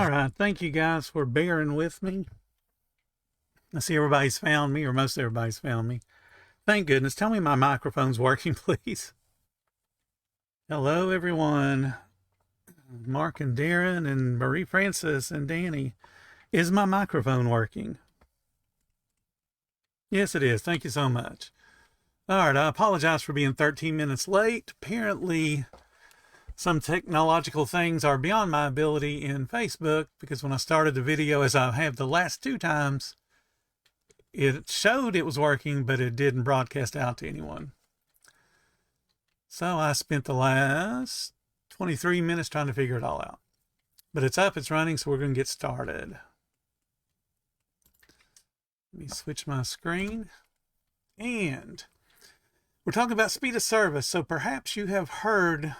All right. Thank you guys for bearing with me. I see everybody's found me, or most everybody's found me. Thank goodness. Tell me my microphone's working, please. Hello, everyone. Mark and Darren and Marie Francis and Danny. Is my microphone working? Yes, it is. Thank you so much. All right. I apologize for being 13 minutes late. Apparently, some technological things are beyond my ability in Facebook, because when I started the video, as I have the last two times, it showed it was working, but it didn't broadcast out to anyone. So I spent the last 23 minutes trying to figure it all out. But it's up, it's running, so we're going to get started. Let me switch my screen. And we're talking about speed of service. So perhaps you have heard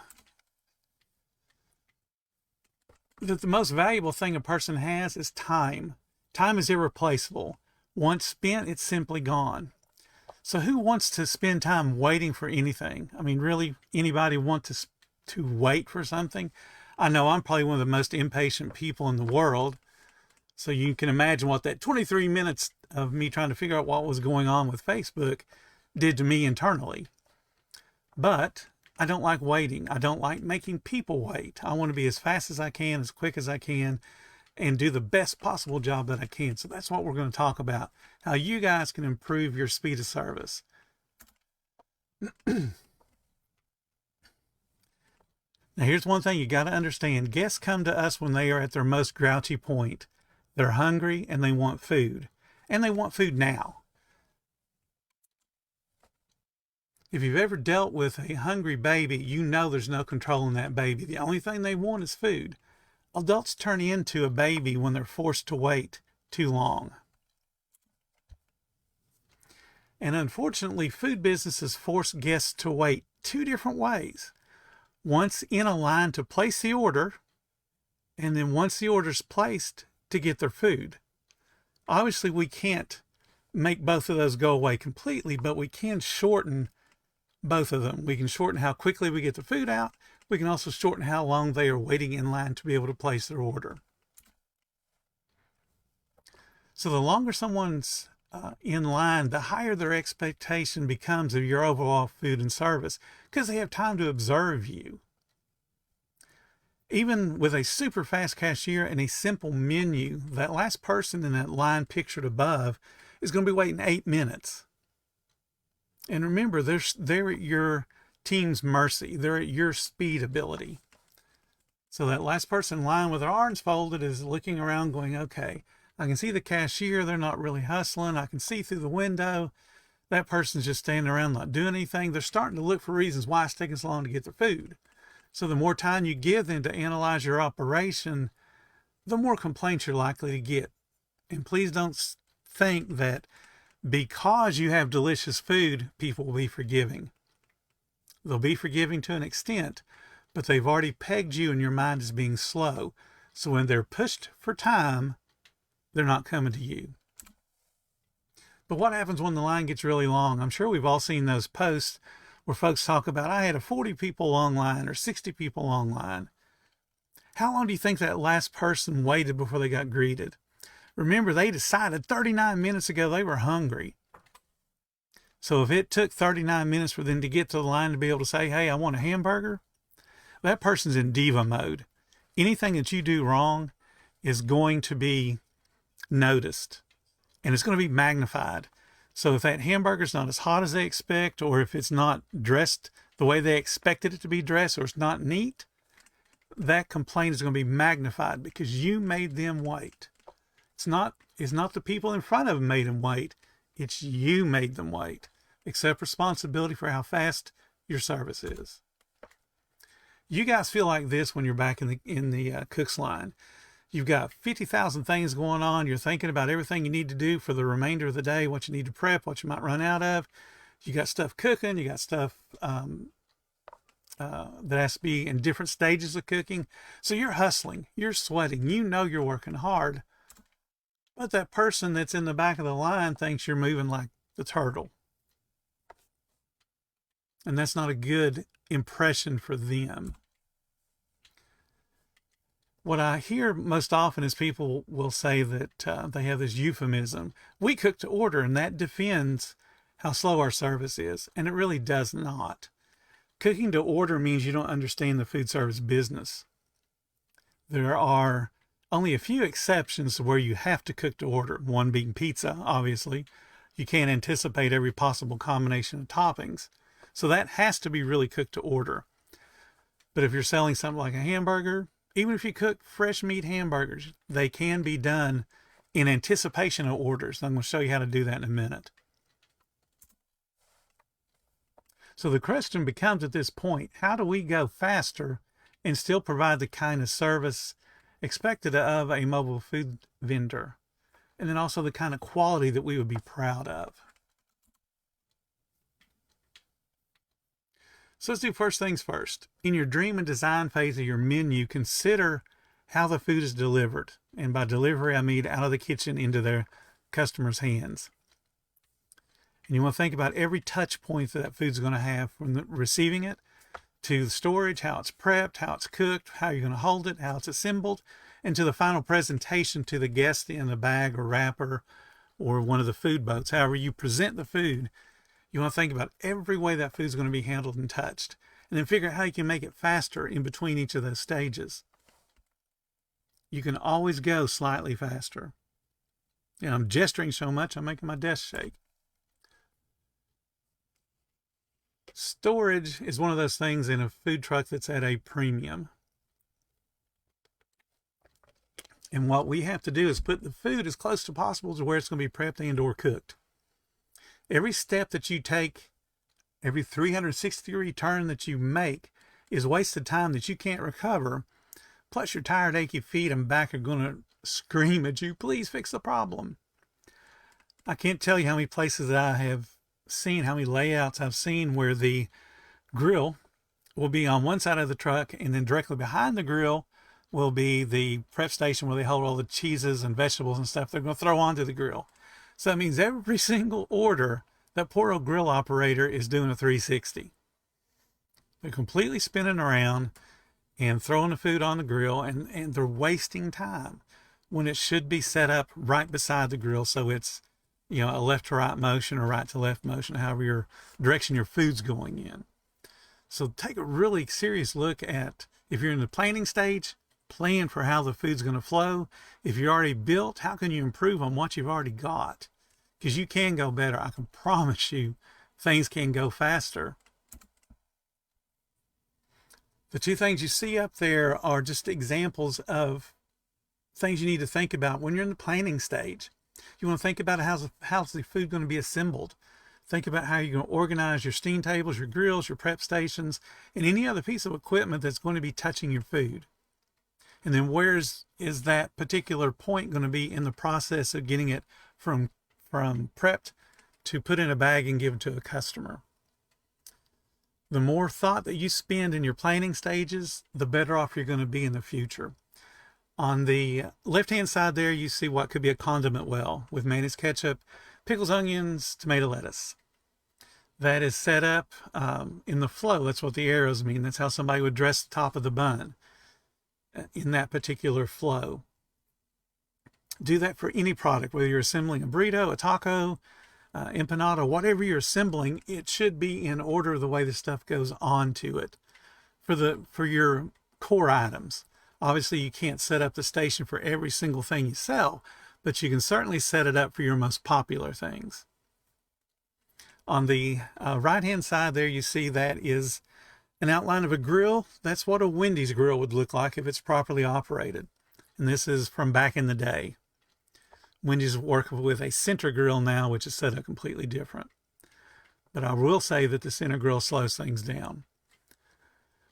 that the most valuable thing a person has is time. Time is irreplaceable. Once spent, it's simply gone. So who wants to spend time waiting for anything? I mean, really, anybody want to wait for something? I know I'm probably one of the most impatient people in the world. So you can imagine what that 23 minutes of me trying to figure out what was going on with Facebook did to me internally. But I don't like waiting. I don't like making people wait. I want to be as fast as I can, as quick as I can, and do the best possible job that I can. So that's what we're going to talk about, how you guys can improve your speed of service. Now, here's one thing you got to understand. Guests come to us when they are at their most grouchy point. They're hungry and they want food. And they want food now. If you've ever dealt with a hungry baby, you know there's no controlling that baby. The only thing they want is food. Adults turn into a baby when they're forced to wait too long. And unfortunately, food businesses force guests to wait two different ways. Once in a line to place the order, and then once the order's placed to get their food. Obviously, we can't make both of those go away completely, but we can shorten both of them. We can shorten how quickly we get the food out. We can also shorten how long they are waiting in line to be able to place their order. So the longer someone's in line, the higher their expectation becomes of your overall food and service, because they have time to observe you. Even with a super fast cashier and a simple menu, that last person in that line pictured above is going to be waiting 8 minutes. And remember, they're at your team's mercy. They're at your speed ability. So that last person in line with their arms folded is looking around going, okay, I can see the cashier. They're not really hustling. I can see through the window. That person's just standing around not doing anything. They're starting to look for reasons why it's taking so long to get their food. So the more time you give them to analyze your operation, the more complaints you're likely to get. And please don't think that because you have delicious food, people will be forgiving. They'll be forgiving to an extent, but they've already pegged you in your mind as being slow. So when they're pushed for time, they're not coming to you. But what happens when the line gets really long? I'm sure we've all seen those posts where folks talk about, I had a 40 people long line or 60 people long line. How long do you think that last person waited before they got greeted? Remember, they decided 39 minutes ago they were hungry. So if it took 39 minutes for them to get to the line to be able to say, hey, I want a hamburger, that person's in diva mode. Anything that you do wrong is going to be noticed, and it's going to be magnified. So if that hamburger's not as hot as they expect, or if it's not dressed the way they expected it to be dressed, or it's not neat, that complaint is going to be magnified because you made them wait. It's not the people in front of them made them wait. It's you made them wait. Accept responsibility for how fast your service is. You guys feel like this when you're back in the cook's line. You've got 50,000 things going on. You're thinking about everything you need to do for the remainder of the day, what you need to prep, what you might run out of. You got stuff cooking. You got stuff that has to be in different stages of cooking. So you're hustling. You're sweating. You know you're working hard. But that person that's in the back of the line thinks you're moving like the turtle. And that's not a good impression for them. What I hear most often is people will say that they have this euphemism, we cook to order, and that defends how slow our service is, and it really does not. Cooking to order means you don't understand the food service business. There are only a few exceptions to where you have to cook to order, one being pizza, obviously. You can't anticipate every possible combination of toppings, so that has to be really cooked to order. But if you're selling something like a hamburger, even if you cook fresh meat hamburgers, they can be done in anticipation of orders. I'm going to show you how to do that in a minute. So the question becomes at this point, how do we go faster and still provide the kind of service expected of a mobile food vendor? And then also the kind of quality that we would be proud of. So let's do first things first. In your dream and design phase of your menu, consider how the food is delivered. And by delivery, I mean out of the kitchen into their customer's hands. And you want to think about every touch point that food's going to have, from receiving it to the storage, how it's prepped, how it's cooked, how you're going to hold it, how it's assembled, and to the final presentation to the guest in a bag or wrapper or one of the food boats. However you present the food, you want to think about every way that food is going to be handled and touched, and then figure out how you can make it faster in between each of those stages. You can always go slightly faster. You know, I'm gesturing so much, I'm making my desk shake. Storage is one of those things in a food truck that's at a premium. And what we have to do is put the food as close to possible to where it's going to be prepped and or cooked. Every step that you take, every 360-degree turn that you make is wasted time that you can't recover. Plus your tired, achy feet and back are going to scream at you, please fix the problem. I can't tell you how many places that I have seen, how many layouts I've seen where the grill will be on one side of the truck, and then directly behind the grill will be the prep station where they hold all the cheeses and vegetables and stuff they're going to throw onto the grill. So that means every single order, that poor old grill operator is doing a 360. They're completely spinning around and throwing the food on the grill, and they're wasting time when it should be set up right beside the grill, so it's, you know, a left to right motion or right to left motion, however your direction your food's going in. So take a really serious look at, if you're in the planning stage, plan for how the food's going to flow. If you're already built, how can you improve on what you've already got? Because you can go better. I can promise you things can go faster. The two things you see up there are just examples of things you need to think about when you're in the planning stage. You want to think about how's the food going to be assembled. Think about how you're going to organize your steam tables, your grills, your prep stations, and any other piece of equipment that's going to be touching your food. And then is that particular point going to be in the process of getting it from prepped to put in a bag and given to a customer? The more thought that you spend in your planning stages, the better off you're going to be in the future. On the left-hand side there, you see what could be a condiment well with mayonnaise, ketchup, pickles, onions, tomato, lettuce. That is set up in the flow. That's what the arrows mean. That's how somebody would dress the top of the bun in that particular flow. Do that for any product, whether you're assembling a burrito, a taco, empanada, whatever you're assembling. It should be in order the way the stuff goes onto it. For your core items, obviously you can't set up the station for every single thing you sell, but you can certainly set it up for your most popular things. On the right hand side there, you see that is an outline of a grill. That's what a Wendy's grill would look like if it's properly operated. And this is from back in the day. Wendy's work with a center grill now, which is set up completely different. But I will say that the center grill slows things down.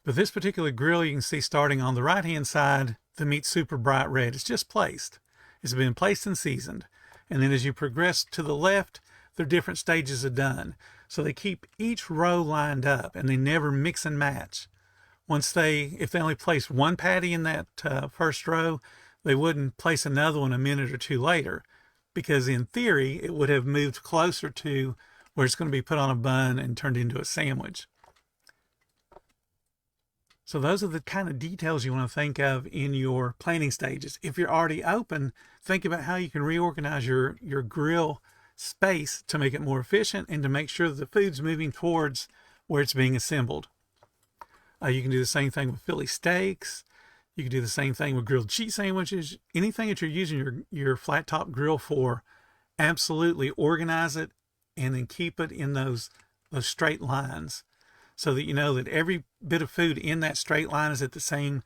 But this particular grill, you can see starting on the right hand side, the meat's super bright red. It's just placed. It's been placed and seasoned. And then as you progress to the left, there are different stages of done. So they keep each row lined up and they never mix and match. If they only place one patty in that first row, they wouldn't place another one a minute or two later, because in theory, it would have moved closer to where it's going to be put on a bun and turned into a sandwich. So those are the kind of details you want to think of in your planning stages. If you're already open, think about how you can reorganize your grill space to make it more efficient and to make sure that the food's moving towards where it's being assembled. You can do the same thing with Philly steaks. You can do the same thing with grilled cheese sandwiches. Anything that you're using your flat top grill for, absolutely organize it and then keep it in those straight lines so that you know that every bit of food in that straight line is at the same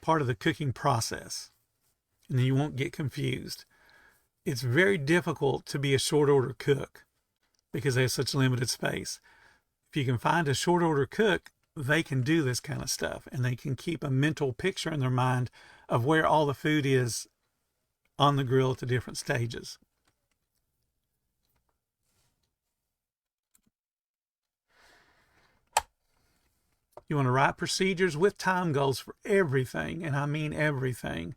part of the cooking process. And then you won't get confused. It's very difficult to be a short order cook because they have such limited space. If you can find a short order cook, they can do this kind of stuff and they can keep a mental picture in their mind of where all the food is on the grill at the different stages. You want to write procedures with time goals for everything, and I mean everything.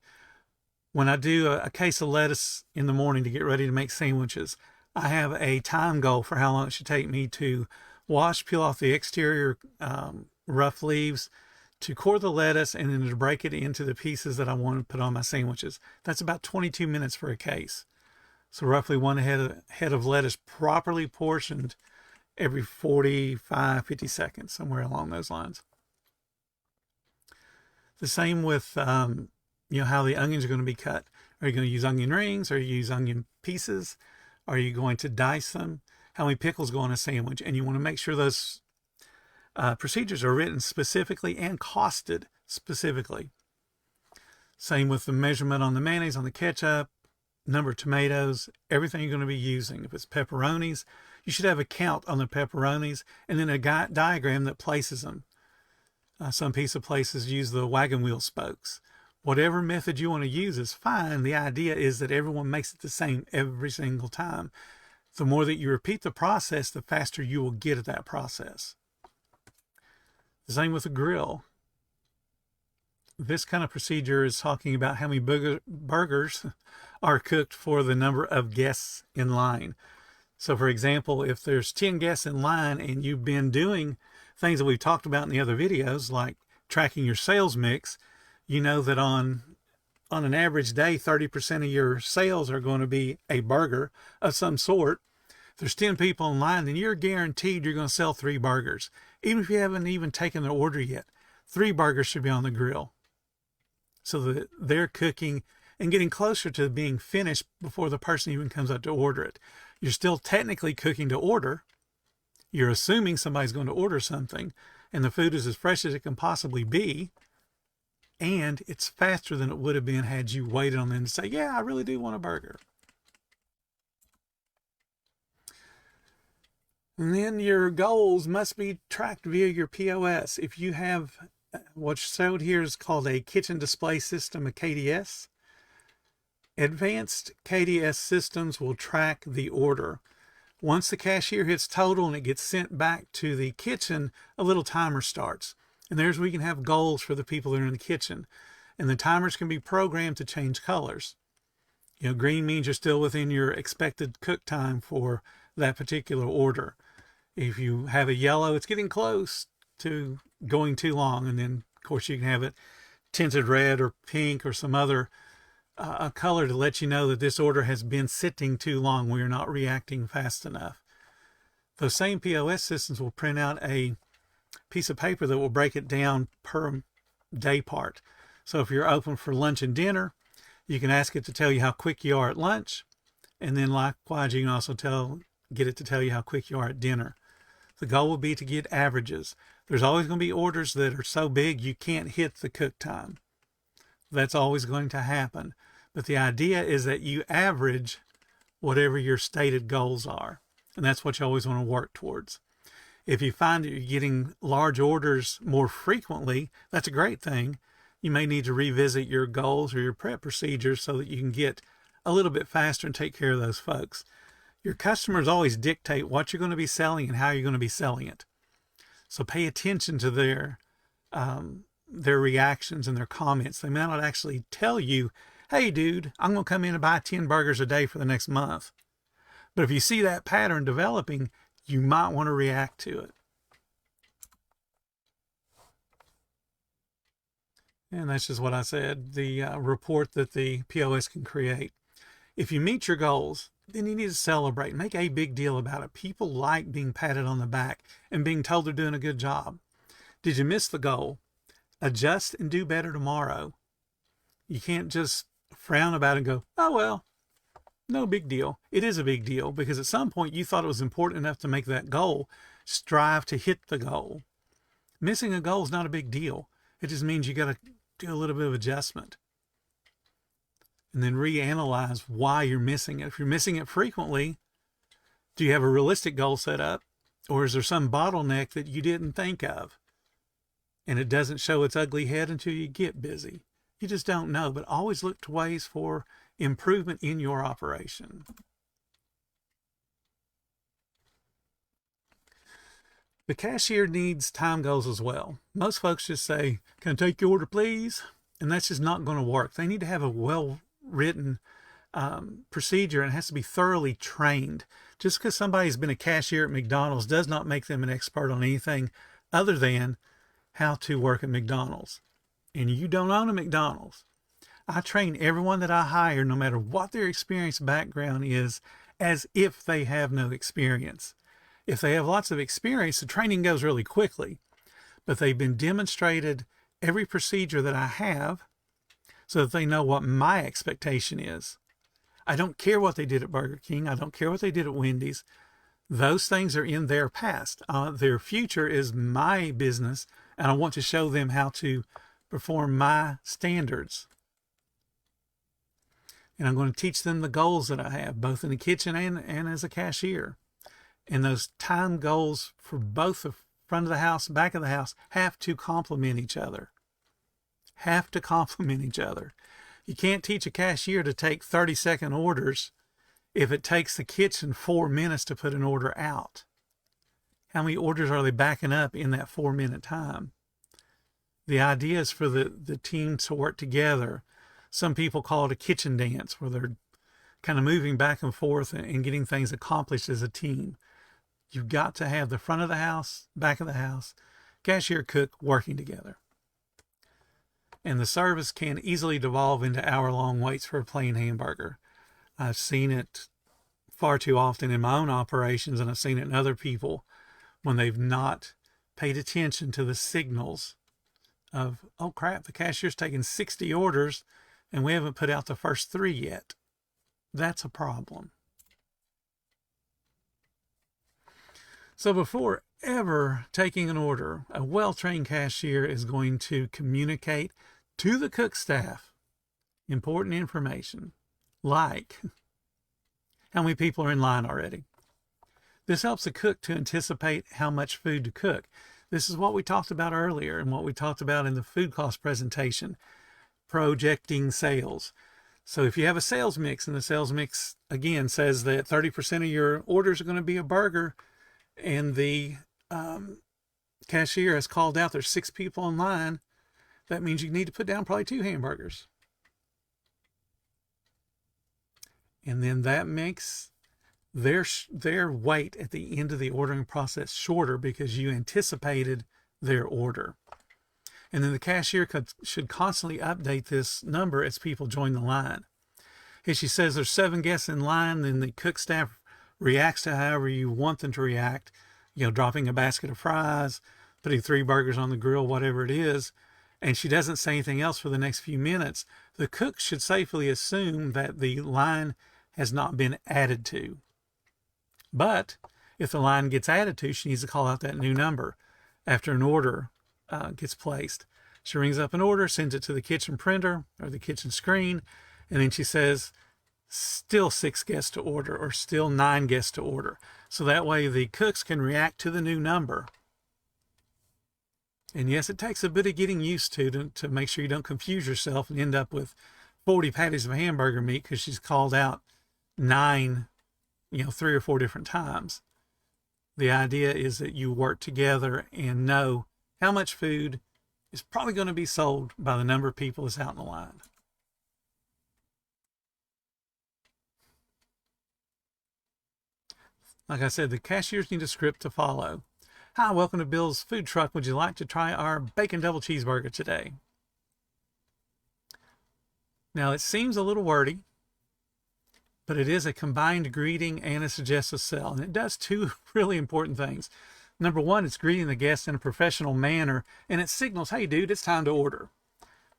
When I do a case of lettuce in the morning to get ready to make sandwiches, I have a time goal for how long it should take me to wash, peel off the exterior rough leaves, to core the lettuce, and then to break it into the pieces that I want to put on my sandwiches. That's about 22 minutes for a case. So roughly one head of lettuce properly portioned every 45, 50 seconds, somewhere along those lines. The same with how the onions are going to be cut. Are you going to use onion rings? Or you use onion pieces? Are you going to dice them? How many pickles go on a sandwich? And you want to make sure those procedures are written specifically and costed specifically. Same with the measurement on the mayonnaise, on the ketchup, number of tomatoes, everything you're going to be using. If it's pepperonis, you should have a count on the pepperonis and then a diagram that places them. Some pizza places use the wagon wheel spokes. Whatever method you want to use is fine. The idea is that everyone makes it the same every single time. The more that you repeat the process, the faster you will get at that process. The same with the grill. This kind of procedure is talking about how many burgers are cooked for the number of guests in line. So for example, if there's 10 guests in line and you've been doing things that we've talked about in the other videos, like tracking your sales mix, you know that on an average day, 30% of your sales are going to be a burger of some sort. If there's 10 people in line, then you're guaranteed you're going to sell 3 burgers. Even if you haven't even taken their order yet, 3 burgers should be on the grill so that they're cooking and getting closer to being finished before the person even comes up to order it. You're still technically cooking to order. You're assuming somebody's going to order something, and the food is as fresh as it can possibly be, and it's faster than it would have been had you waited on them to say, yeah, I really do want a burger. And then your goals must be tracked via your POS. If you have what's showed here is called a kitchen display system, a KDS. Advanced KDS systems will track the order. Once the cashier hits total and it gets sent back to the kitchen, a little timer starts. And there's where we can have goals for the people that are in the kitchen. And the timers can be programmed to change colors. Green means you're still within your expected cook time for that particular order. If you have a yellow, it's getting close to going too long. And then, of course, you can have it tinted red or pink or some other a color to let you know that this order has been sitting too long. We are not reacting fast enough. Those same POS systems will print out a piece of paper that will break it down per day part. So if you're open for lunch and dinner, you can ask it to tell you how quick you are at lunch. And then likewise, you can also get it to tell you how quick you are at dinner. The goal will be to get averages. There's always going to be orders that are so big you can't hit the cook time. That's always going to happen. But the idea is that you average whatever your stated goals are. And that's what you always want to work towards. If you find that you're getting large orders more frequently, that's a great thing. You may need to revisit your goals or your prep procedures so that you can get a little bit faster and take care of those folks. Your customers always dictate what you're going to be selling and how you're going to be selling it. So pay attention to their reactions and their comments. They may not actually tell you, hey, dude, I'm going to come in and buy 10 burgers a day for the next month. But if you see that pattern developing, you might want to react to it. And that's just what I said, the report that the POS can create. If you meet your goals, then you need to celebrate. Make a big deal about it. People like being patted on the back and being told they're doing a good job. Did you miss the goal? Adjust and do better tomorrow. You can't just frown about it and go, oh, well, no big deal. It is a big deal because at some point you thought it was important enough to make that goal. Strive to hit the goal. Missing a goal is not a big deal. It just means you got to do a little bit of adjustment. And then reanalyze why you're missing it. If you're missing it frequently, do you have a realistic goal set up? Or is there some bottleneck that you didn't think of? And it doesn't show its ugly head until you get busy. You just don't know, but always look to ways for improvement in your operation. The cashier needs time goals as well. Most folks just say, can I take your order, please? And that's just not going to work. They need to have a well-written procedure, and it has to be thoroughly trained. Just because somebody's been a cashier at McDonald's does not make them an expert on anything other than how to work at McDonald's. And you don't own a McDonald's. I train everyone that I hire, no matter what their experience background is, as if they have no experience. If they have lots of experience, the training goes really quickly, but they've been demonstrated every procedure that I have so that they know what my expectation is. I don't care what they did at Burger King. I don't care what they did at Wendy's. Those things are in their past. Their future is my business, and I want to show them how to perform my standards. And I'm going to teach them the goals that I have, both in the kitchen and as a cashier. And those time goals for both the front of the house, back of the house, have to complement each other. Have to complement each other. You can't teach a cashier to take 30-second orders if it takes the kitchen 4 minutes to put an order out. How many orders are they backing up in that 4-minute time? The idea is for the team to work together. Some people call it a kitchen dance, where they're kind of moving back and forth and getting things accomplished as a team. You've got to have the front of the house, back of the house, cashier, cook working together. And the service can easily devolve into hour-long waits for a plain hamburger. I've seen it far too often in my own operations, and I've seen it in other people when they've not paid attention to the signals of, oh crap, the cashier's taking 60 orders and we haven't put out the first 3 yet. That's a problem. So before ever taking an order, a well-trained cashier is going to communicate to the cook staff important information, like how many people are in line already. This helps the cook to anticipate how much food to cook. This is what we talked about earlier and what we talked about in the food cost presentation, projecting sales. So if you have a sales mix, and the sales mix, again, says that 30% of your orders are going to be a burger, and the cashier has called out there's 6 people in line, that means you need to put down probably 2 hamburgers. And then that makes their wait at the end of the ordering process shorter because you anticipated their order. And then the cashier should constantly update this number as people join the line. If she says there's 7 guests in line, then the cook staff reacts to however you want them to react, dropping a basket of fries, putting 3 burgers on the grill, whatever it is, and she doesn't say anything else for the next few minutes, the cook should safely assume that the line has not been added to. But if the line gets added to, she needs to call out that new number after an order gets placed. She rings up an order, sends it to the kitchen printer or the kitchen screen, and then she says, still 6 guests to order, or still 9 guests to order. So that way the cooks can react to the new number. And yes, it takes a bit of getting used to make sure you don't confuse yourself and end up with 40 patties of hamburger meat because she's called out 9, 3 or 4 different times. The idea is that you work together and know how much food is probably going to be sold by the number of people that's out in the line. Like I said, the cashiers need a script to follow. Hi, welcome to Bill's Food Truck. Would you like to try our bacon double cheeseburger today? Now it seems a little wordy, but it is a combined greeting and a suggestive sell. And it does two really important things. Number one, it's greeting the guest in a professional manner, and it signals, hey dude, it's time to order.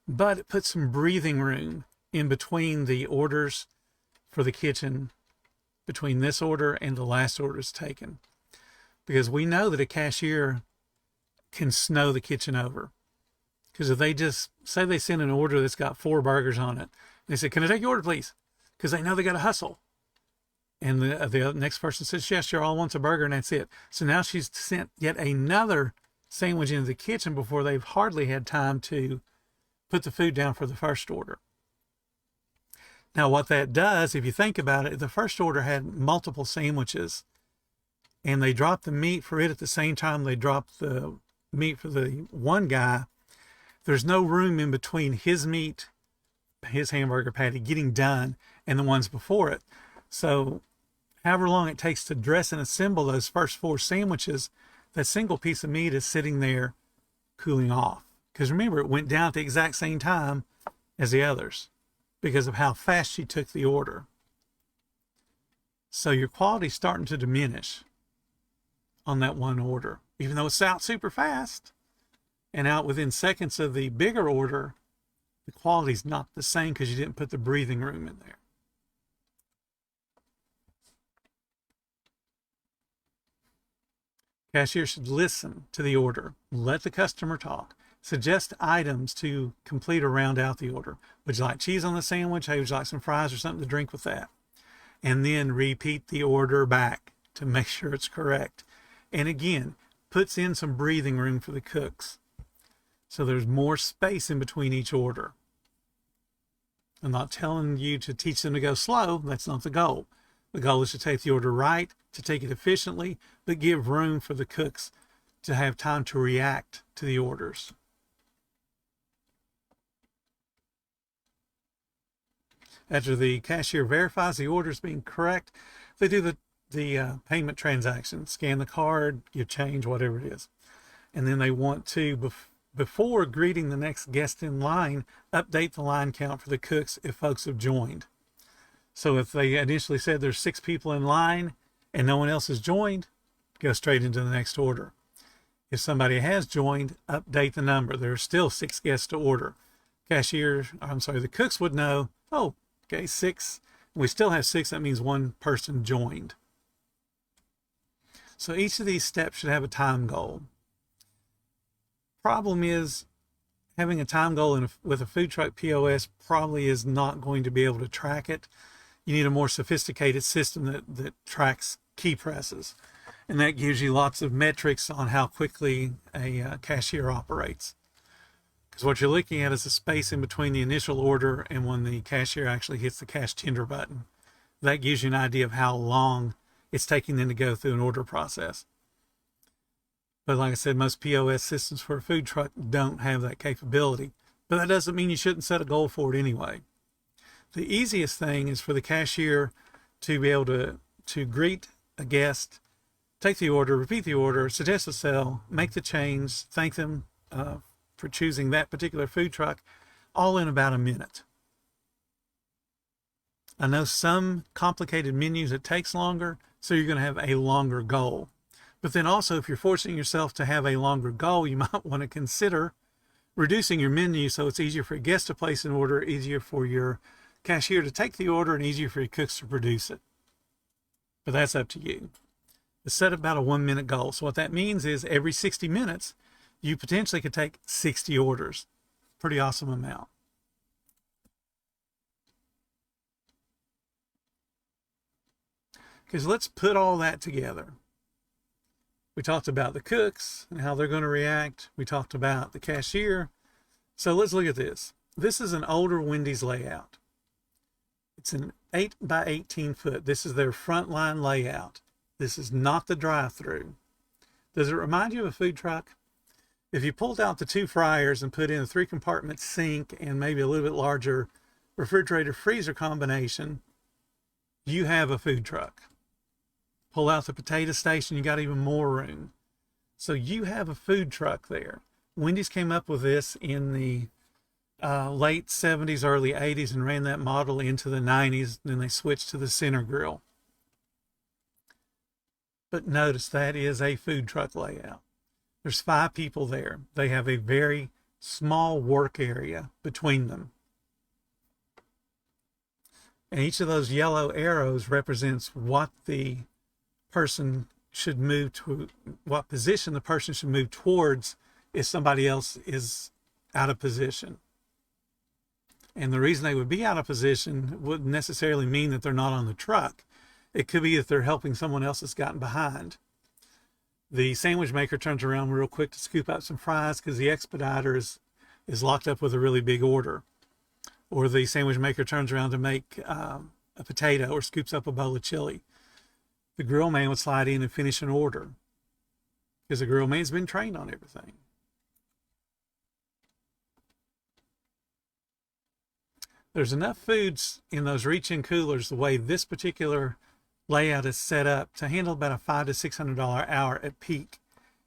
But it puts some breathing room in between the orders for the kitchen, between this order and the last orders taken. Because we know that a cashier can snow the kitchen over. Because if they just say they send an order that's got 4 burgers on it, they say, can I take your order, please? Because they know they got to hustle. And the next person says, yes, sure, all wants a burger, and that's it. So now she's sent yet another sandwich into the kitchen before they've hardly had time to put the food down for the first order. Now, what that does, if you think about it, the first order had multiple sandwiches, and they dropped the meat for it at the same time they dropped the meat for the one guy. There's no room in between his meat, his hamburger patty, getting done and the ones before it. So however long it takes to dress and assemble those first 4 sandwiches, that single piece of meat is sitting there cooling off. Because remember, it went down at the exact same time as the others because of how fast she took the order. So your quality's starting to diminish on that one order, even though it's out super fast and out within seconds of the bigger order. The quality's not the same because you didn't put the breathing room in there. Cashier should listen to the order, let the customer talk, suggest items to complete or round out the order. Would you like cheese on the sandwich? Hey, would you like some fries or something to drink with that? And then repeat the order back to make sure it's correct. And again, puts in some breathing room for the cooks. So there's more space in between each order. I'm not telling you to teach them to go slow. That's not the goal. The goal is to take the order right, to take it efficiently, but give room for the cooks to have time to react to the orders. After the cashier verifies the order is being correct, they do the payment transaction, scan the card, give change, whatever it is. And then they want to, before greeting the next guest in line, update the line count for the cooks if folks have joined. So if they initially said there's 6 people in line and no one else has joined, go straight into the next order. If somebody has joined, update the number. There are still 6 guests to order. The cooks would know, oh, okay, 6. We still have 6. That means 1 person joined. So each of these steps should have a time goal. Problem is, having a time goal with a food truck POS probably is not going to be able to track it. You need a more sophisticated system that tracks key presses. And that gives you lots of metrics on how quickly a cashier operates. Because what you're looking at is the space in between the initial order and when the cashier actually hits the cash tender button. That gives you an idea of how long it's taking them to go through an order process. But like I said, most POS systems for a food truck don't have that capability. But that doesn't mean you shouldn't set a goal for it anyway. The easiest thing is for the cashier to be able to greet a guest, take the order, repeat the order, suggest a sell, make the change, thank them for choosing that particular food truck, all in about a minute. I know some complicated menus it takes longer, so you're going to have a longer goal. But then also, if you're forcing yourself to have a longer goal, you might want to consider reducing your menu so it's easier for a guest to place an order, easier for your cashier to take the order, and easier for your cooks to produce it. But that's up to you. But set about a 1-minute goal. So what that means is every 60 minutes, you potentially could take 60 orders. Pretty awesome amount. Because let's put all that together. We talked about the cooks and how they're going to react. We talked about the cashier. So let's look at this. This is an older Wendy's layout. It's an 8 by 18 foot. This is their front line layout. This is not the drive-through. Does it remind you of a food truck? If you pulled out the 2 fryers and put in a 3-compartment sink and maybe a little bit larger refrigerator freezer combination, you have a food truck. Pull out the potato station, you got even more room. So you have a food truck there. Wendy's came up with this in the late 70s, early 80s, and ran that model into the 90s. Then they switched to the center grill. But notice that is a food truck layout. There's 5 people there. They have a very small work area between them. And each of those yellow arrows represents what the person should move to, what position the person should move towards if somebody else is out of position. And the reason they would be out of position wouldn't necessarily mean that they're not on the truck. It could be that they're helping someone else that's gotten behind. The sandwich maker turns around real quick to scoop out some fries because the expediter is locked up with a really big order. Or the sandwich maker turns around to make a potato or scoops up a bowl of chili. The grill man would slide in and finish an order because the grill man's been trained on everything. There's enough foods in those reach-in coolers the way this particular layout is set up to handle about a $500 to $600 hour at peak.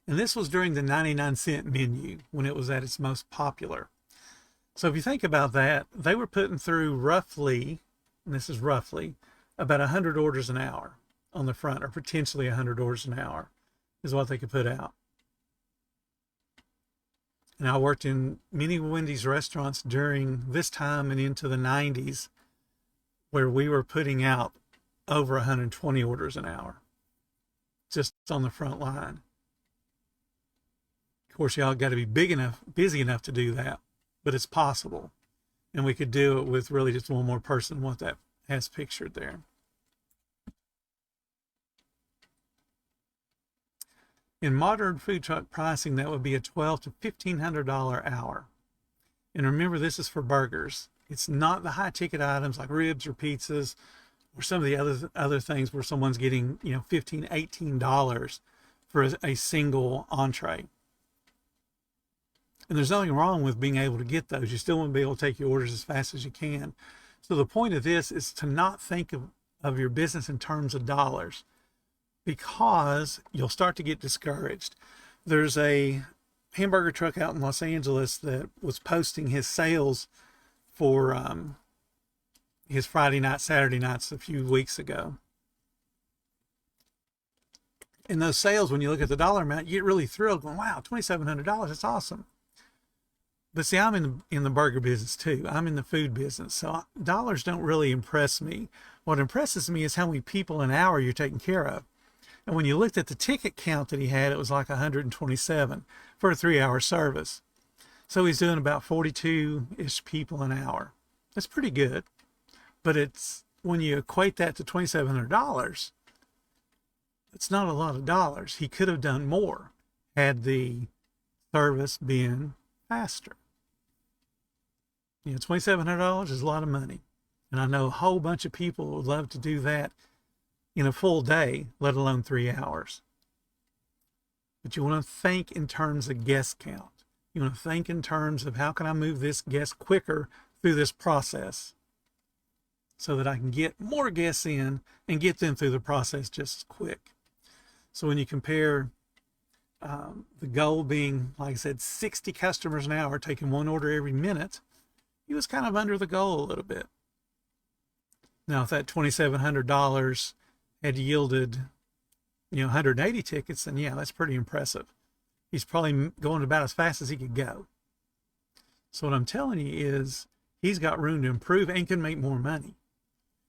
And this was during the 99-cent menu when it was at its most popular. So if you think about that, they were putting through roughly, and this is roughly, about 100 orders an hour on the front, or potentially 100 orders an hour is what they could put out. And I worked in many Wendy's restaurants during this time and into the 90s where we were putting out over 120 orders an hour just on the front line. Of course, y'all got to be busy enough to do that, but it's possible. And we could do it with really just one more person, what that has pictured there. In modern food truck pricing, that would be a $1,200 to $1,500 hour. And remember, this is for burgers. It's not the high ticket items like ribs or pizzas or some of the other things where someone's getting, $15, $18 for a single entree. And there's nothing wrong with being able to get those. You still want to be able to take your orders as fast as you can. So the point of this is to not think of your business in terms of dollars, because you'll start to get discouraged. There's a hamburger truck out in Los Angeles that was posting his sales for his Friday night, Saturday nights a few weeks ago. And those sales, when you look at the dollar amount, you get really thrilled, going, wow, $2,700, that's awesome. But see, I'm in the burger business too. I'm in the food business. So dollars don't really impress me. What impresses me is how many people an hour you're taking care of. And when you looked at the ticket count that he had, it was like 127 for a 3-hour service. So he's doing about 42-ish people an hour. That's pretty good. But it's, when you equate that to $2,700, it's not a lot of dollars. He could have done more had the service been faster. $2,700 is a lot of money. And I know a whole bunch of people would love to do that in a full day, let alone 3 hours. But you want to think in terms of guest count. You want to think in terms of how can I move this guest quicker through this process so that I can get more guests in and get them through the process just as quick. So when you compare the goal being, like I said, 60 customers an hour, taking one order every minute, he was kind of under the goal a little bit. Now, if that $2,700 had yielded, 180 tickets, then yeah, that's pretty impressive. He's probably going about as fast as he could go. So what I'm telling you is he's got room to improve and can make more money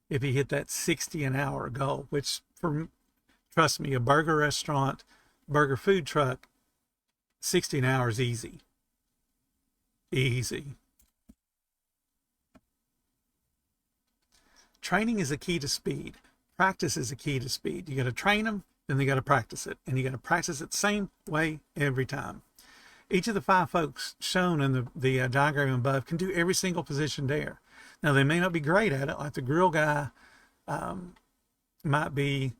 if he hit that 60 an hour goal, which trust me, a burger restaurant, burger food truck, 60 an hour is easy. Easy. Training is a key to speed. Practice is a key to speed. You got to train them, then they got to practice it. And you got to practice it the same way every time. Each of the 5 folks shown in the diagram above can do every single position there. Now, they may not be great at it, like the grill guy might be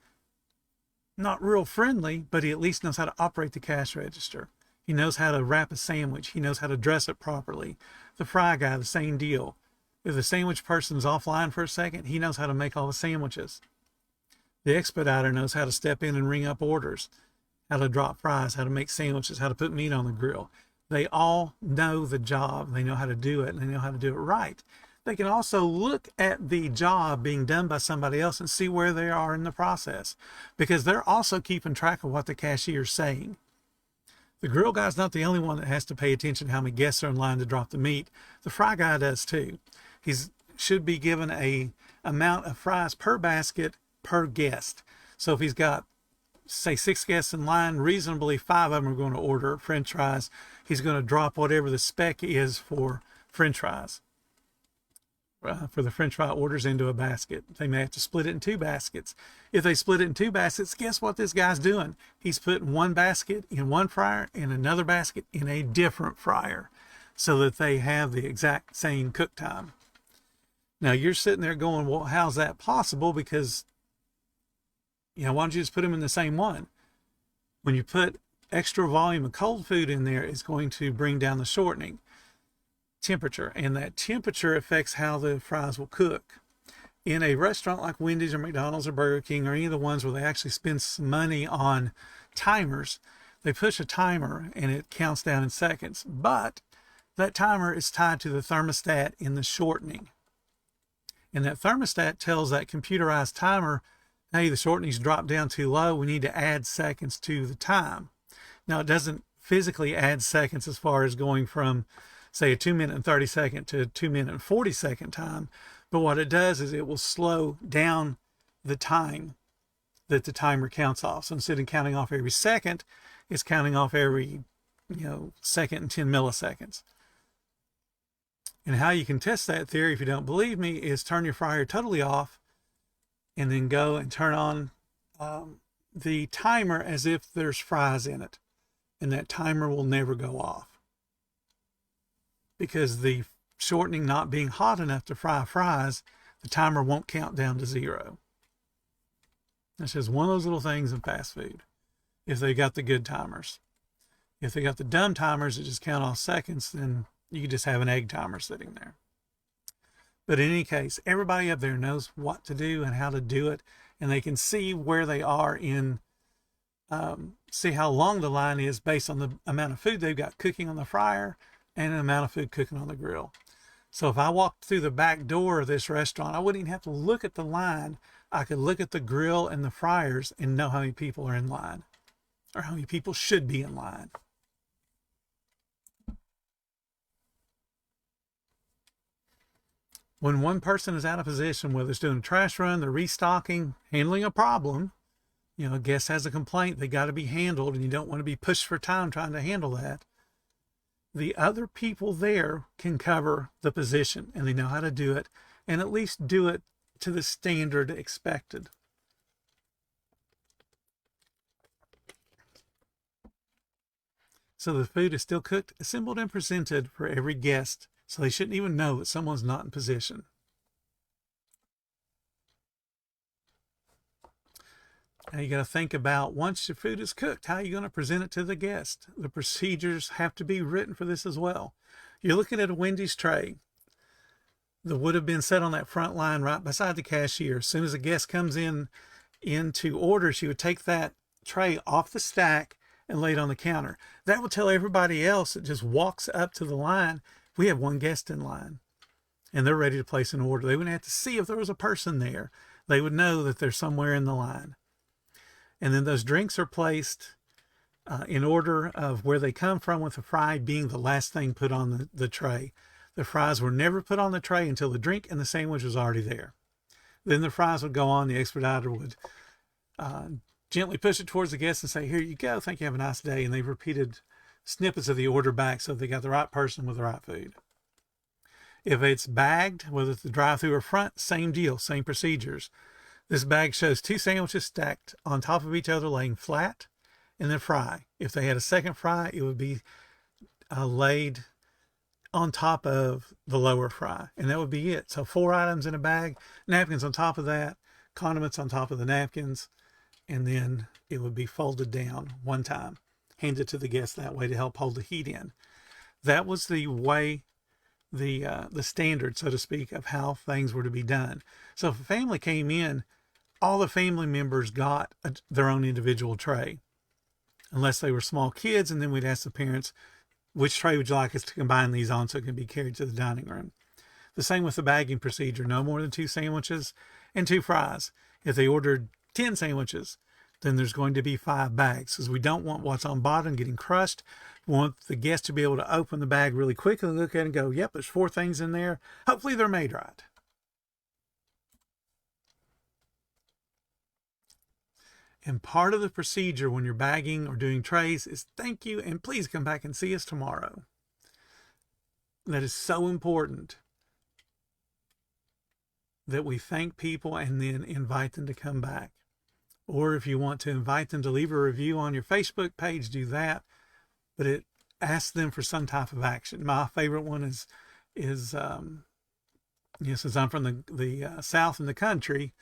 not real friendly, but he at least knows how to operate the cash register. He knows how to wrap a sandwich. He knows how to dress it properly. The fry guy, the same deal. If the sandwich person's offline for a second, he knows how to make all the sandwiches. The expediter knows how to step in and ring up orders, how to drop fries, how to make sandwiches, how to put meat on the grill. They all know the job. They know how to do it, and they know how to do it right. They can also look at the job being done by somebody else and see where they are in the process, because they're also keeping track of what the cashier's saying. The grill guy's not the only one that has to pay attention to how many guests are in line to drop the meat. The fry guy does too. He's should be given a amount of fries per basket per guest. So if he's got, say, 6 guests in line, reasonably 5 of them are going to order French fries. He's going to drop whatever the spec is for French fries, for the French fry orders, into a basket. They may have to split it in 2 baskets. If they split it in 2 baskets, guess what this guy's doing? He's putting one basket in one fryer and another basket in a different fryer, so that they have the exact same cook time. Now you're sitting there going, well, how's that possible? Because, why don't you just put them in the same one? When you put extra volume of cold food in there, it's going to bring down the shortening temperature, and that temperature affects how the fries will cook. In a restaurant like Wendy's or McDonald's or Burger King, or any of the ones where they actually spend some money on timers, they push a timer and it counts down in seconds, but that timer is tied to the thermostat in the shortening. And that thermostat tells that computerized timer, hey, the shortening's dropped down too low, we need to add seconds to the time. Now, it doesn't physically add seconds as far as going from, say, a 2-minute and 30-second to a 2-minute and 40-second time, but what it does is it will slow down the time that the timer counts off. So instead of counting off every second, it's counting off every, second and 10 milliseconds. And how you can test that theory, if you don't believe me, is turn your fryer totally off and then go and turn on the timer as if there's fries in it. And that timer will never go off, because the shortening not being hot enough to fry fries, the timer won't count down to 0. That's just one of those little things in fast food, if they got the good timers. If they got the dumb timers that just count off seconds, then you could just have an egg timer sitting there. But in any case, everybody up there knows what to do and how to do it, and they can see where they are in, see how long the line is based on the amount of food they've got cooking on the fryer and the amount of food cooking on the grill. So if I walked through the back door of this restaurant, I wouldn't even have to look at the line. I could look at the grill and the fryers and know how many people are in line, or how many people should be in line. When one person is out of position, whether it's doing a trash run, they're restocking, handling a problem, a guest has a complaint, they got to be handled, and you don't want to be pushed for time trying to handle that. The other people there can cover the position, and they know how to do it, and at least do it to the standard expected. So the food is still cooked, assembled, and presented for every guest, so they shouldn't even know that someone's not in position. Now you got to think about, once your food is cooked, how are you going to present it to the guest? The procedures have to be written for this as well. You're looking at a Wendy's tray that would have been set on that front line right beside the cashier. As soon as a guest comes in to order, she would take that tray off the stack and lay it on the counter. That will tell everybody else that just walks up to the line, we have one guest in line, and they're ready to place an order. They wouldn't have to see if there was a person there. They would know that they're somewhere in the line. And then those drinks are placed in order of where they come from, with the fry being the last thing put on the tray. The fries were never put on the tray until the drink and the sandwich was already there. Then the fries would go on. The expediter would gently push it towards the guest and say, here you go, thank you, have a nice day. And they've repeated snippets of the order back so they got the right person with the right food. If it's bagged, whether it's the drive-thru or front, same deal, same procedures. This bag shows 2 sandwiches stacked on top of each other, laying flat, and then fry. If they had a second fry, it would be laid on top of the lower fry, and that would be it. So 4 items in a bag, napkins on top of that, condiments on top of the napkins, and then it would be folded down one time, handed to the guest that way to help hold the heat in. That was the way, the standard, so to speak, of how things were to be done. So if a family came in, all the family members got their own individual tray, unless they were small kids, and then we'd ask the parents, which tray would you like us to combine these on so it can be carried to the dining room? The same with the bagging procedure, no more than 2 sandwiches and 2 fries. If they ordered 10 sandwiches, then there's going to be 5 bags, because we don't want what's on bottom getting crushed. We want the guest to be able to open the bag really quickly, look at it and go, yep, there's 4 things in there. Hopefully they're made right. And part of the procedure when you're bagging or doing trays is thank you and please come back and see us tomorrow. That is so important, that we thank people and then invite them to come back. Or if you want to invite them to leave a review on your Facebook page, do that. But it asks them for some type of action. My favorite one is since I'm from the South in the country,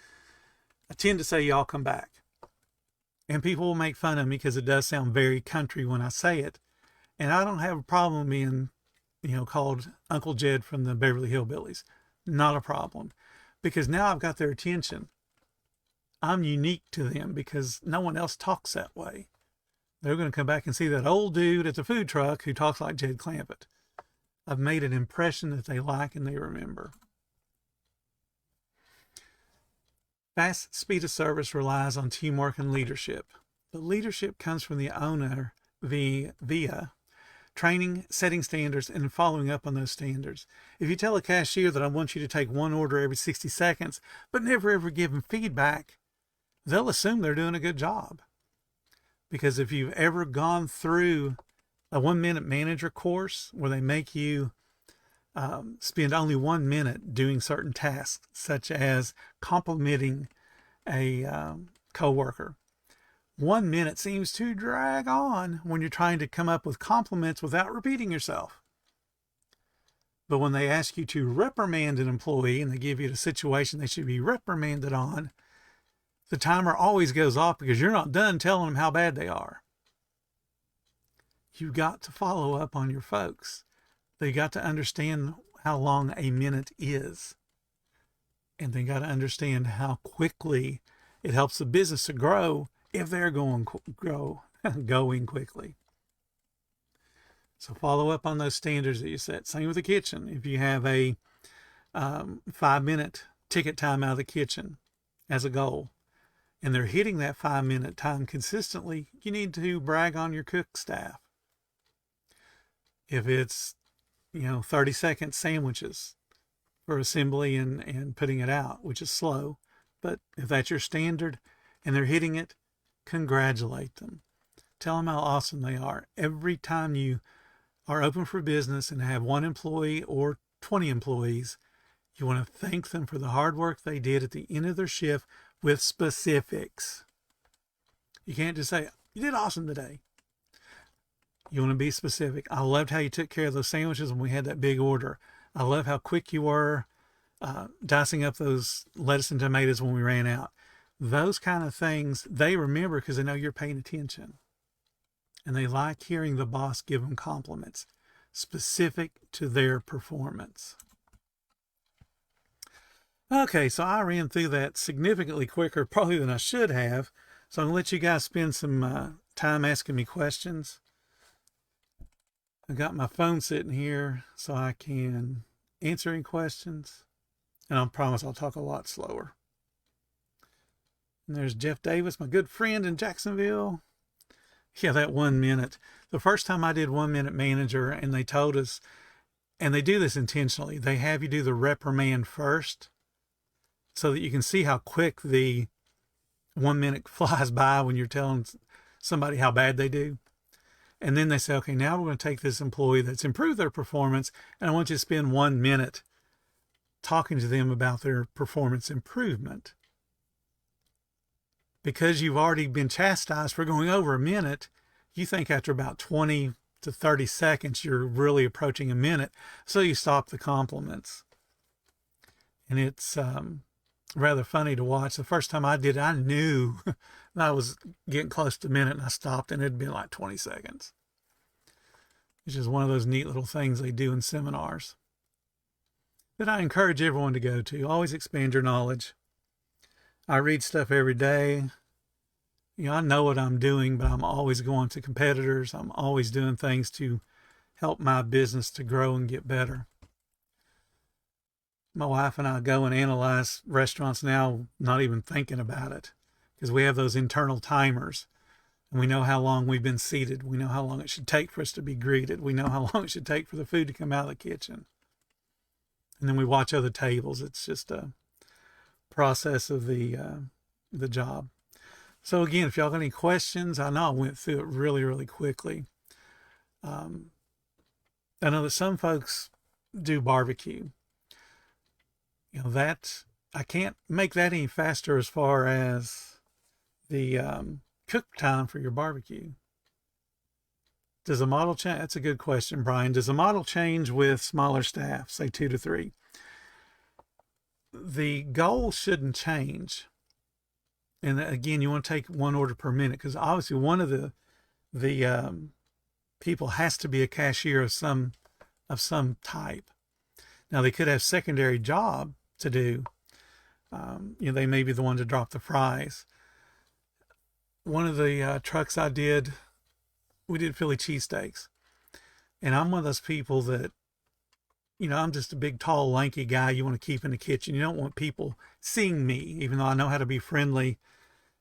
I tend to say, y'all come back. And people will make fun of me because it does sound very country when I say it. And I don't have a problem being, called Uncle Jed from the Beverly Hillbillies. Not a problem. Because now I've got their attention. I'm unique to them because no one else talks that way. They're going to come back and see that old dude at the food truck who talks like Jed Clampett. I've made an impression that they like and they remember. Fast speed of service relies on teamwork and leadership. But leadership comes from the owner via training, setting standards, and following up on those standards. If you tell a cashier that I want you to take 1 order every 60 seconds, but never ever give them feedback, they'll assume they're doing a good job. Because if you've ever gone through a 1-minute manager course where they make you spend only 1 minute doing certain tasks, such as complimenting a coworker. 1 minute seems to drag on when you're trying to come up with compliments without repeating yourself. But when they ask you to reprimand an employee and they give you a situation they should be reprimanded on, the timer always goes off because you're not done telling them how bad they are. You've got to follow up on your folks. They got to understand how long a minute is. And they got to understand how quickly it helps the business to grow if they're going quickly. So follow up on those standards that you set. Same with the kitchen. If you have a 5-minute ticket time out of the kitchen as a goal, and they're hitting that 5-minute time consistently, you need to brag on your cook staff. If it's 30-second sandwiches for assembly and putting it out, which is slow. But if that's your standard and they're hitting it, congratulate them. Tell them how awesome they are. Every time you are open for business and have 1 employee or 20 employees, you want to thank them for the hard work they did at the end of their shift with specifics. You can't just say, you did awesome today. You want to be specific. I loved how you took care of those sandwiches when we had that big order. I love how quick you were dicing up those lettuce and tomatoes when we ran out. Those kind of things, they remember because they know you're paying attention. And they like hearing the boss give them compliments specific to their performance. Okay, so I ran through that significantly quicker probably than I should have. So I'm going to let you guys spend some time asking me questions. I got my phone sitting here so I can answer any questions. And I promise I'll talk a lot slower. And there's Jeff Davis, my good friend in Jacksonville. Yeah, that 1 minute. The first time I did 1-minute manager and they told us, and they do this intentionally, they have you do the reprimand first so that you can see how quick the 1 minute flies by when you're telling somebody how bad they do. And then they say, okay, now we're going to take this employee that's improved their performance, and I want you to spend 1 minute talking to them about their performance improvement. Because you've already been chastised for going over a minute, you think after about 20 to 30 seconds, you're really approaching a minute. So you stop the compliments. And it's rather funny to watch. The first time I did it, I knew I was getting close to a minute, and I stopped, and it'd been like 20 seconds. It's just one of those neat little things they do in seminars that I encourage everyone to go to. Always expand your knowledge. I read stuff every day. I know what I'm doing, but I'm always going to competitors. I'm always doing things to help my business to grow and get better. My wife and I go and analyze restaurants now, not even thinking about it, because we have those internal timers. And we know how long we've been seated. We know how long it should take for us to be greeted. We know how long it should take for the food to come out of the kitchen. And then we watch other tables. It's just a process of the job. So again, if y'all got any questions, I know I went through it really, really quickly. I know that some folks do barbecue. You know, that I can't make that any faster as far as the cook time for your barbecue. Does a model change? That's a good question, Brian. Does a model change with smaller staff, say 2 to 3? The goal shouldn't change. And again, you want to take 1 order per minute, because obviously one of the people has to be a cashier of some type. Now they could have secondary job to do. You know, they may be the one to drop the fries. One of the trucks I did, we did Philly cheesesteaks. And I'm one of those people that, you know, I'm just a big, tall, lanky guy you want to keep in the kitchen. You don't want people seeing me, even though I know how to be friendly.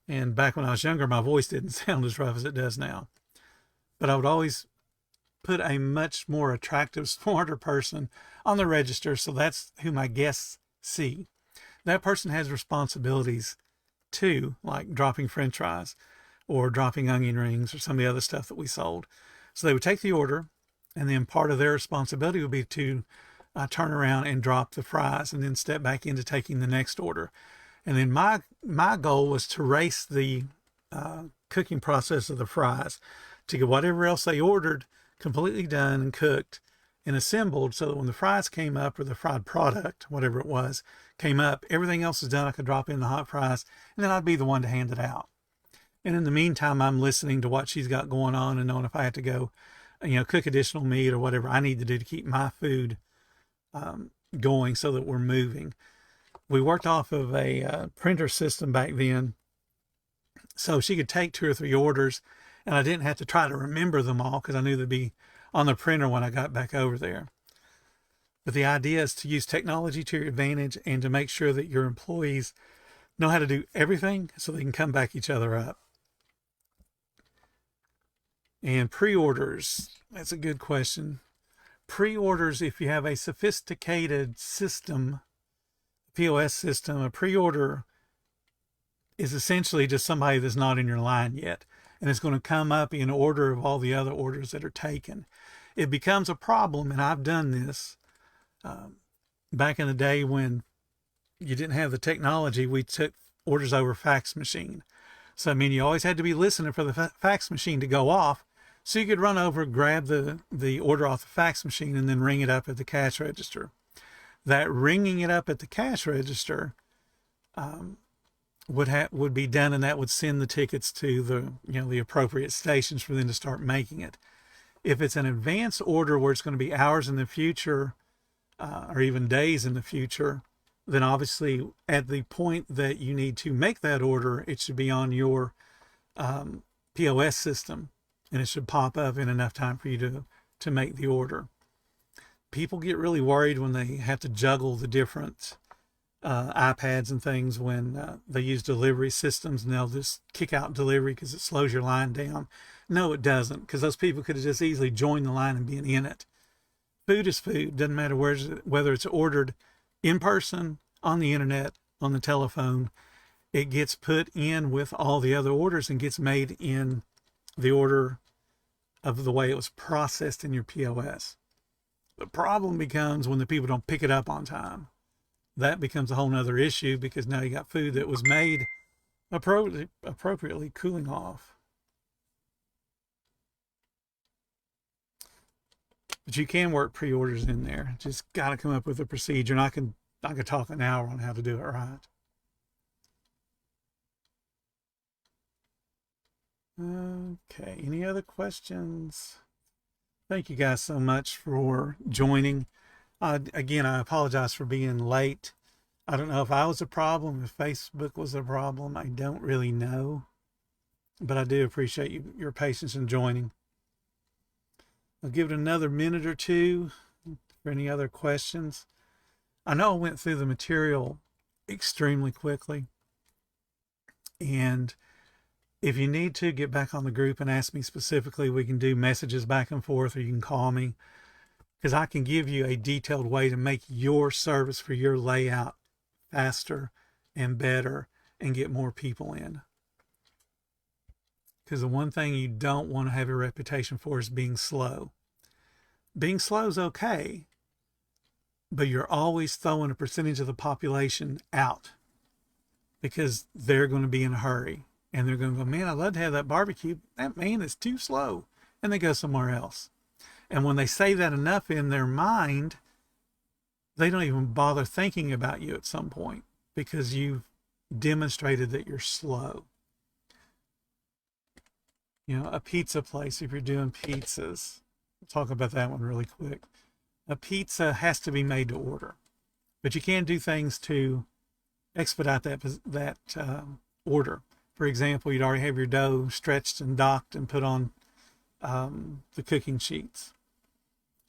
And back when I was younger, my voice didn't sound as rough as it does now. But I would always put a much more attractive, smarter person on the register, so that's who my guests see. That person has responsibilities too, like dropping french fries or dropping onion rings or some of the other stuff that we sold. So they would take the order, and then part of their responsibility would be to turn around and drop the fries and then step back into taking the next order. And then my goal was to race the cooking process of the fries to get whatever else they ordered completely done and cooked and assembled, so that when the fries came up, or the fried product, whatever it was, came up, everything else is done. I could drop in the hot fries, and then I'd be the one to hand it out. And in the meantime, I'm listening to what she's got going on and knowing if I have to go, you know, cook additional meat or whatever I need to do to keep my food going, so that we're moving. We worked off of a printer system back then, so she could take 2 or 3 orders, and I didn't have to try to remember them all, because I knew they'd be on the printer when I got back over there. But the idea is to use technology to your advantage and to make sure that your employees know how to do everything so they can come back each other up. And pre-orders, that's a good question. Pre-orders, if you have a sophisticated system, POS system, a pre-order is essentially just somebody that's not in your line yet, and it's going to come up in order of all the other orders that are taken. It becomes a problem, and I've done this back in the day when you didn't have the technology. We took orders over fax machine. So, I mean, you always had to be listening for the fax machine to go off, so you could run over, grab the order off the fax machine, and then ring it up at the cash register. That ringing it up at the cash register would be done, and that would send the tickets to the appropriate stations for them to start making it. If it's an advance order where it's going to be hours in the future, or even days in the future, then obviously at the point that you need to make that order, it should be on your POS system, and it should pop up in enough time for you to make the order. People get really worried when they have to juggle the different iPads and things when they use delivery systems, and they'll just kick out delivery because it slows your line down. No, it doesn't, because those people could have just easily joined the line and been in it. Food is food. Doesn't matter whether it's ordered in person, on the internet, on the telephone. It gets put in with all the other orders and gets made in the order of the way it was processed in your POS. The problem becomes when the people don't pick it up on time. That becomes a whole nother issue, because now you got food that was made appropriately cooling off. But you can work pre-orders in there. Just got to come up with a procedure, and I could talk an hour on how to do it right. Okay, any other questions? Thank you guys so much for joining. Again, I apologize for being late. I don't know if I was a problem, if Facebook was a problem. I don't really know. But I do appreciate your patience in joining. I'll give it another minute or two for any other questions. I know I went through the material extremely quickly, and if you need to get back on the group and ask me specifically, we can do messages back and forth, or you can call me, because I can give you a detailed way to make your service for your layout faster and better and get more people in. Because the one thing you don't want to have a reputation for is being slow. Being slow is okay, but you're always throwing a percentage of the population out because they're going to be in a hurry. And they're going to go, man, I'd love to have that barbecue. That man is too slow. And they go somewhere else. And when they say that enough in their mind, they don't even bother thinking about you at some point because you've demonstrated that you're slow. You know, a pizza place, if you're doing pizzas, we'll talk about that one really quick. A pizza has to be made to order, but you can do things to expedite that order. For example, you'd already have your dough stretched and docked and put on the cooking sheets.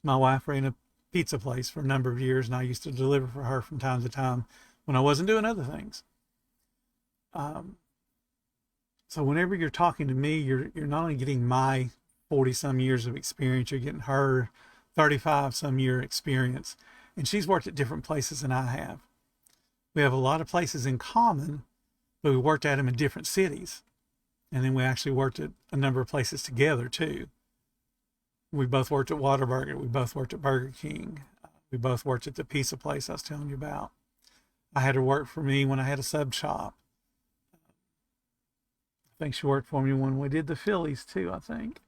My wife ran a pizza place for a number of years, and I used to deliver for her from time to time when I wasn't doing other things. So whenever you're talking to me, you're not only getting my 40-some years of experience, you're getting her 35-some year experience. And she's worked at different places than I have. We have a lot of places in common, but we worked at them in different cities. And then we actually worked at a number of places together too. We both worked at Whataburger. We both worked at Burger King. We both worked at the pizza place I was telling you about. I had her work for me when I had a sub shop. I think she worked for me when we did the Phillies too, I think.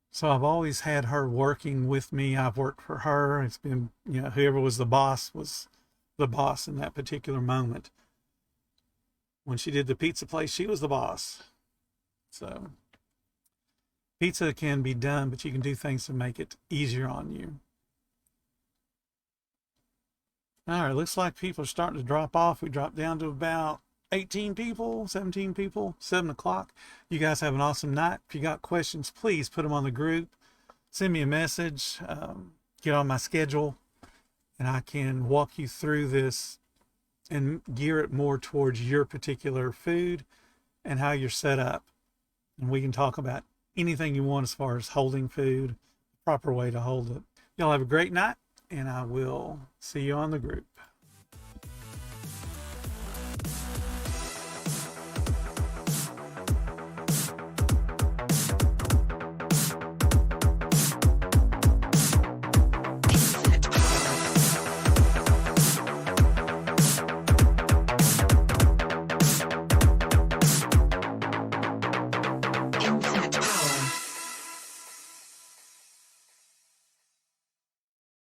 So I've always had her working with me. I've worked for her. It's been, you know, whoever was the boss in that particular moment. When she did the pizza place, she was the boss. So pizza can be done, but you can do things to make it easier on you. All right, looks like people are starting to drop off. We dropped down to about 18 people, 17 people, 7 o'clock. You guys have an awesome night. If you got questions, please put them on the group. Send me a message, get on my schedule, and I can walk you through this and gear it more towards your particular food and how you're set up. And we can talk about anything you want as far as holding food, the proper way to hold it. Y'all have a great night, and I will see you on the group.